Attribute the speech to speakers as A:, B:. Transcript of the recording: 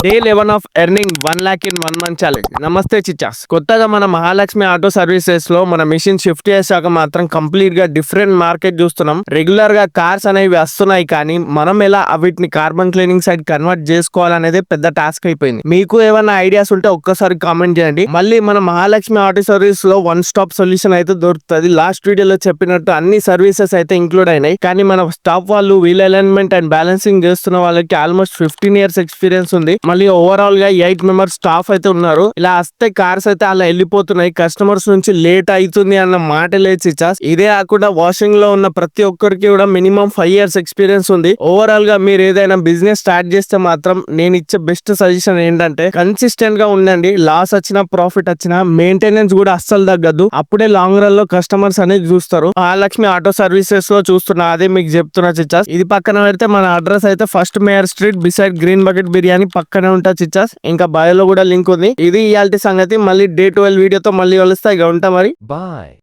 A: Day 11 of earning 1 lakh in 1 month challenge. నమస్తే చిచ్చాస్. కొత్తగా మన మహాలక్ష్మి ఆటో సర్వీసెస్ లో మన మిషన్ షిఫ్ట్ చేశాక మాత్రం కంప్లీట్ గా డిఫరెంట్ మార్కెట్ చూస్తున్నాం. రెగ్యులర్ గా కార్స్ అనేవి వస్తున్నాయి, కానీ మనం ఎలా వీటిని కార్బన్ క్లీనింగ్ సైడ్ కన్వర్ట్ చేసుకోవాలనేది పెద్ద టాస్క్ అయిపోయింది. మీకు ఏమైనా ఐడియాస్ ఉంటే ఒక్కసారి కామెంట్ చేయండి. మళ్ళీ మన మహాలక్ష్మి ఆటో సర్వీస్ లో వన్ స్టాప్ సొల్యూషన్ అయితే దొరుకుతుంది. లాస్ట్ వీడియోలో చెప్పినట్టు అన్ని సర్వీసెస్ అయితే ఇంక్లూడ్ అయినాయి, కానీ మన స్టాప్ వాళ్ళు వీల్ అలైన్మెంట్ అండ్ బ్యాలెన్సింగ్ చేస్తున్న వాళ్ళకి ఆల్మోస్ట్ 15 years ఎక్స్పీరియన్స్ ఉంది. మళ్ళీ ఓవరాల్ గా 8 members స్టాఫ్ అయితే ఉన్నారు. ఇలా వస్తే కార్స్ అయితే అలా వెళ్ళిపోతున్నాయి. కస్టమర్స్ నుంచి లేట్ అవుతుంది అన్న మాట లేదు చిచ్చాస్. ఇదే కాకుండా వాషింగ్ లో ఉన్న ప్రతి ఒక్కరికి కూడా మినిమం 5 years ఎక్స్పీరియన్స్ ఉంది. ఓవరాల్ గా మీరు ఏదైనా బిజినెస్ స్టార్ట్ చేస్తే మాత్రం నేను ఇచ్చే బెస్ట్ సజెషన్ ఏంటంటే కన్సిస్టెంట్ గా ఉండండి. లాస్ వచ్చినా ప్రాఫిట్ వచ్చినా మెయింటెనెన్స్ కూడా అస్సలు తగ్గదు. అప్పుడే లాంగ్ రన్ లో కస్టమర్స్ అనేది చూస్తారు. మహాలక్ష్మి ఆటో సర్వీసెస్ లో చూస్తున్నా, అదే మీకు చెప్తున్నా చిచ్చాస్. ఇది పక్కన పెడితే మన అడ్రస్ అయితే first mayor street beside green bucket biryani పక్కనే ఉంటా చిచ్చాస్. ఇంకా బయోలో కూడా లింక్ ఉంది. ఇది ఇయాల్టి సంగతి. మళ్ళీ డే 12 వీడియోతో మళ్ళీ కలుస్తా. ఇక ఉంటా మరి.
B: Bye.